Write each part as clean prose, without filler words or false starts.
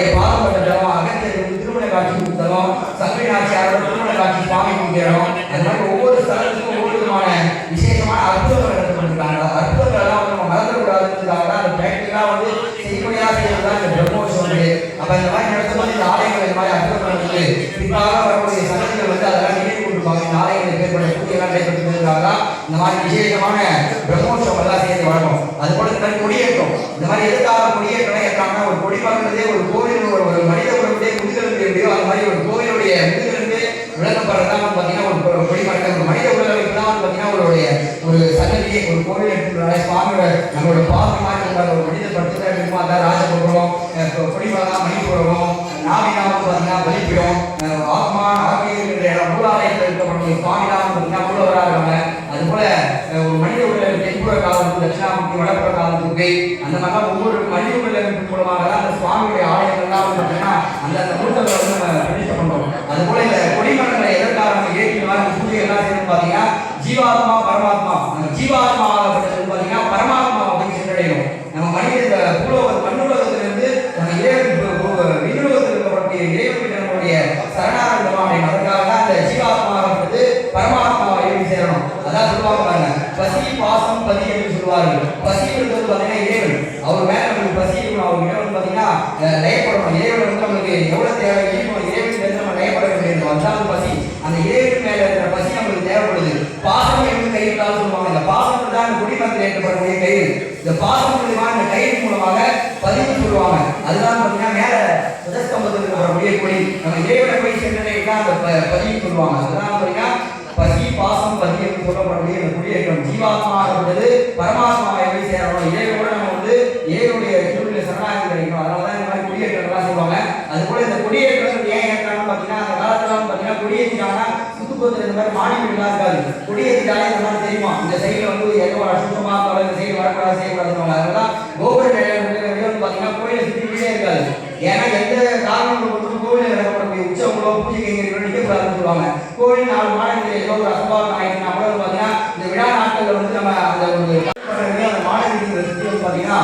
அவருடைய பாதப்பட்ட தலம், அகத்தியருக்கு திருமண காட்சி கொடுத்தலும், சங்கை நாச்சியாரோட திருமண காட்சி சுவாமி கொடுக்கிறோம். அது மாதிரி ஒவ்வொரு ஸ்தலத்துக்கும் ஒவ்வொரு விதமான விசேஷமான அற்புதங்கள் நடத்தப்பட்டிருக்காங்க. அற்புதங்கள் எல்லாம் நம்ம மறந்துவிடாதுன்றதுக்காக தான் அந்த பிராக்டிக்கலா செய்யக்கூடியதாக செய்யறதுதான் இந்த பிரம்மோற்சவம். அப்ப இந்த மாதிரி நடத்தும்போது இந்த ஆலயங்கள் இந்த மாதிரி அற்புதங்கள் வந்து பிற்காக வரக்கூடிய சங்கதிகள் அதெல்லாம் நினைவு கொண்டிருப்பாங்க. இந்த ஆலயங்களுக்கு ஏற்பட்ட பூஜையெல்லாம் நடைபெற்றிருக்காங்க. இந்த மாதிரி விசேஷமான பிரம்மோற்சவம் எல்லாம் சேர்ந்து வழங்கும். அது போல இந்த மாதிரி கொடியேற்றம், இந்த மாதிரி எதுக்காக கொடியேற்றம் ஏற்றாங்கன்னா ஒரு கொடி பார்க்கறதே ஒரு கோவில் ஒரு மனித உடம்புடைய முதுகெலும்பு எப்படியோ அந்த மாதிரி ஒரு கோவிலுடைய முதுகெலும்பு விளக்கப்படுறதா பார்த்தீங்கன்னா ஒரு கொடி பார்க்க ஒரு மனித உடலுக்கு தான் பார்த்தீங்கன்னா ஒரு சன்னதியை ஒரு கோவில் எடுத்துக்கிறாங்க. சுவாமியோட நம்மளோட பாதமாக ஒரு மனித படுத்துதான் இருக்கும். அதான் ராஜபுரம் கொடிமரம் மணிபுரம் நாவினாவும் பார்த்தீங்கன்னா பலிப்பிடும் ஆத்மா ஆகிய இடம் மூலாலயத்தில் இருக்கக்கூடிய சுவாமினாவும் பார்த்தீங்கன்னா மூலவராக இருக்காங்க. அது போல ஒரு மனித உடல் தென்புற காலத்துக்கு தட்சிணாமூர்த்தி வடப்புற காலத்துக்கு அந்த மாதிரிலாம் ஒவ்வொரு மனித உடல் மூலமாக தான் அந்த சுவாமியுடைய ஆலயங்கள்லாம் பார்த்தீங்கன்னா அந்த மூட்டங்களை வந்து நம்ம பிரதிஷ்டை பண்றோம். அது போல இந்த கொடிமரங்களை எதற்காக நம்ம ஏற்றினாலும் பூஜை எல்லாம் சேர்ந்து பார்த்தீங்கன்னா ஜீவாத்மா பரமாத்மா, ஜீவாத்மா ஆகப்பட்டது பார்த்தீங்கன்னா பரமாத்மா அப்படின்னு சென்றடையும். நம்ம மனித இந்த மண்ணுலகத்திலிருந்து நம்ம விண்ணுலகத்தில் இருக்கக்கூடிய இறைவனுடைய நம்மளுடைய சரணாகந்தம் அப்படின்னு அதற்காக தான் இந்த ஜீவாத்மா ஆகப்பட்டது பரமாத்மாவை எப்படி சேரணும். அதான் சொல்லுவாங்க பாருங்க, பசி பாசம் பதி என்று சொல்லுவார்கள். பசி இருக்கிறது பார்த்தீங்கன்னா இறைவன், அவர் மேல நம்மளுக்கு பசி இருக்கணும். அவர் இறைவன் பார்த்தீங்கன்னா லயப்படணும். இறைவன் வந்து நம்மளுக்கு எவ்வளவு தேவை இருக்கணும், இறைவன் நம்ம லயப்பட வேண்டியது அதுதான் பசி. அந்த இறைவன் மேல இருக்கிற பசி நம்மளுக்கு தேவைப்படுது. பாசம் என்று கையிட்டாலும் சொல்லுவாங்க. இந்த பாசம் தான் குடிமரத்தில் ஏற்றப்படக்கூடிய கயிறு. இந்த பாசம் மூலமா இந்த கயிறு மூலமாக பதிவு சொல்லுவாங்க. அதுதான் பார்த்தீங்கன்னா மேல சுதஸ்தம்பத்தில் இருக்கக்கூடிய கொடி நம்ம இறைவனை போய் சென்றடைதான் அந்த பதிவு சொல்லுவாங்க. அதுதான் பார்த்தீங்கன்னா பசி பாசம் பதி என்று சொல்லப்படக்கூடிய இந்த குடியேற்றம். ஜீவாத்மா ஆகப்பட்டது பரமாத்மாவை எப்படி சேரணும், இறைவனோட நம்ம வந்து இறைவனுடைய திருவிழா சரணாகி கிடைக்கணும். அதனாலதான் இந்த மாதிரி குடியேற்றங்கள்லாம் சொல்லுவாங்க. அது போல இந்த குடியேற்றம் ஏன் ஏற்றாங்கன்னு பார்த்தீங்கன்னா அந்த காலத்துல பார்த்தீங்கன்னா குடியேற்றிட்டாங்கன்னா சுத்துப்பத்தில் இந்த மாதிரி மாடி வீடுலாம் இருக்காது. குடியேற்றிட்டாலே இந்த மாதிரி தெரியுமா, இந்த சைடுல வந்து எவ்வளோ அசுத்தமா இருந்தாலும் இந்த சைடு வரக்கூடாது செய்யக்கூடாதுன்னு. அதனால கோபுர பார்த்தீங்கன்னா கோயிலை சுற்றி வீடே இருக்காது. ஏன்னா எந்த காரணங்களும் கோவில் நடக்கக்கூடிய உற்சவங்களோ பூஜை கைங்கரிகளோ நிற்கக்கூடாதுன்னு சொல்லுவாங்க. கோவில் 4 மாதங்கள் ஏதோ ஒரு அசம்பாவம் ஆயிடுச்சுன்னா கூட பார்த்தீங்கன்னா இந்த விழா நாட்கள்ல வந்து நம்ம அந்த அந்த மாநிலங்களை சுற்றி வந்து பார்த்தீங்கன்னா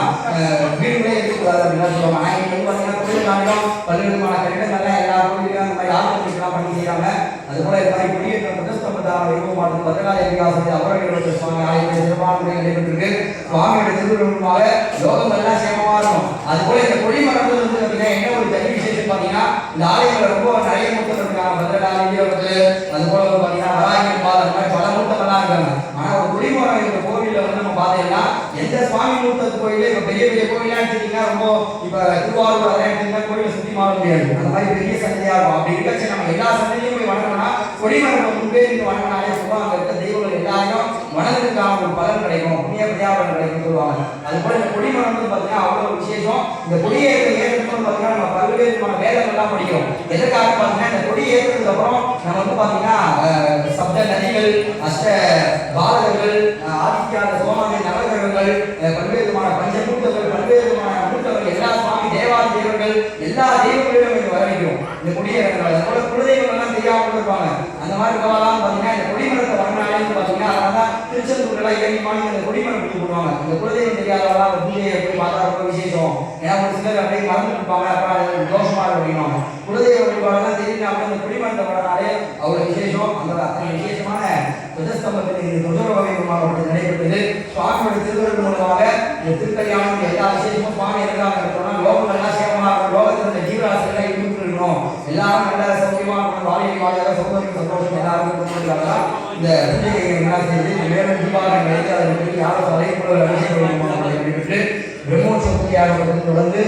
வீடுகளே இருக்கக்கூடாது அப்படின்னு சொல்லுவாங்க. ஆனால் இங்கே வந்து பார்த்தீங்கன்னா கோயில் நாளிலும் பல்வேறுமான கட்டிடங்கள்லாம் எல்லா கோயிலும் அந்த மாதிரி ஆர்கனைஸ்லாம் பண்ணி செய்யறாங்க. அது போல இந்த மாதிரி குடியேற்ற பிரதஸ்தம்பதாக இருக்கும் மாவட்டம் பத்திரகாளி விகாசத்தை அவர்கள் சுவாமி ஆலயத்தில் சிறப்பான முறையில் நடைபெற்றிருக்கு. சுவாமியோட திருவிழாவாக யோகம் எல்லாம் சேமமா இருக்கும். அது போல இந்த கொடிமரங்கள் வந்து பார்த்தீங்கன்னா என்ன ஒரு தனி விசேஷம் பார்த்தீங்கன்னா இந்த ஆலயங்கள் ரொம்ப நிறைய மூத்தம் இருக்காங்க. பத்திரகாளி அது போல பார்த்தீங்கன்னா வராகிகள் பாதம் அந்த மாதிரி பல மூத்தங்கள்லாம் இருக்காங்க. ஆனா ஒரு கொடிமரம் இந்த கோவிலில் வந்து நம்ம பார்த்தீங்கன்னா எந்த சுவாமி மூத்தத்து கோயிலே இப்போ பெரிய பெரிய கோயிலாக எடுத்துட்டீங்கன்னா ரொம்ப இப்போ திருவாரூர் அதெல்லாம் எடுத்தீங்கன்னா கோயிலை சுற்றி மாற முடியாது. அந்த மாதிரி பெரிய சந்தையா இருக்கும். அப்படி இருக்காச்சு நம்ம எல்லா சந்தையும் போய் வணங்கினா கொடிமரம் முன்பே இருந்து வணங்கினாலே சொல்லுவாங்க அங்கே இருக்க தெய்வங்கள் எல்லாரையும் வணங்குறதுக்கான ஒரு பலன் கிடைக்கும், புண்ணிய பிரதியாபலன் கிடைக்கும் சொல்லுவாங்க. அது போல இந்த கொடிமரம் வந்து பார்த்தீங்கன்னா அவ்வளோ விசேஷம். இந்த கொடியேற்ற ஏற்றத்துக்கு பார்த்தீங்கன்னா நம்ம பல்வேறு வேதங்கள்லாம் படிக்கிறோம். எதற்காக பார்த்தீங்கன்னா இந்த கொடி ஏற்றதுக்கு அப்புறம் நம்ம வந்து பார்த்தீங்கன்னா சப்த நதிகள், அஷ்ட பாலகர்கள், ஆதித்யான சோமாதி நவகிரகங்கள், பல்வேறு விதமான பஞ்சமூர்த்தங்கள், பல்வேறு விதமான மூர்த்தங்கள், எல்லா சுவாமி தேவாதி தேவர்கள் எல்லா தெய்வங்களையும் இங்கே வரவைக்கிறோம் இந்த கொடியேற்றங்கள். அது போல குலதெய்வங்கள் எல்லாம் தெரியாமல் இருப்பாங்க. அந்த மாதிரி இருக்கவெல்லாம் பார்த்தீங்கன்னா இந்த கொடிமரத்தை வரனாலே பார்த்தீங்கன்னா அதனால திருச்செந்தூர்ல ஏறி மாநில இந்த கொடிமரம் பிடிச்சி போடுவாங்க. இந்த குலதெய்வம் தெரியாதவெல்லாம் அந்த பூஜையை போய் பார்த்தா ரொம்ப விசேஷம். ஏன்னா ஒரு சிலர் அப்படியே மறந்துட்டு இருப்பாங்க, அப்புறம் தோஷமா அப்படின்வாங்க. குலதெய்வ வழிபாடுலாம் தெரியும். அப்படி அந்த கொடிமரத்தை வரனாலே அவ்வளோ விசேஷம். அந்த அத்தனை விசேஷமான துவஜஸ்தம்பத்தில் இந்த தொந்தர வகை மாவட்டத்தில் நடைபெற்றது. சுவாமியோட திருவருள் மூலமாக இந்த திருக்கல்யாணம் எல்லா விசேஷமும் சுவாமி எதுக்காக இருக்கணும்னா லோகங்கள்லாம் சேமமாக இருக்கும், லோகத்தில் இந்த ஜீவராசிகள்லாம் இருந்துட்டு இருக்கணும், எல்லாரும் நல்ல சௌக்கியமா இருக்கணும், வாழ்க்கை வாழ்க்கை சௌகரியம் சந்தோஷம் எல்லாருக்கும் இந்த பூஜை என்ன செய்து மேலும் தீபாவளி வைத்து அதற்கு யாரும் அழைப்புள்ள அபிஷேகம் பிரம்மோற்சவ தொடர்ந்து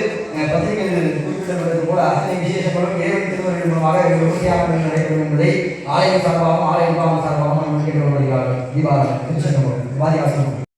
பத்திரிகைகள் குறிப்பிடப்பட்டது போல அத்தனை விசேஷங்களும் இறைவன் திருவருள் மூலமாக விமர்சையாக நடைபெறும் என்பதை ஆலயம் சார்பாகவும் ஆலய சார்பாகவும் தீபாவளி திருச்செந்தூர் வாதியாசனம்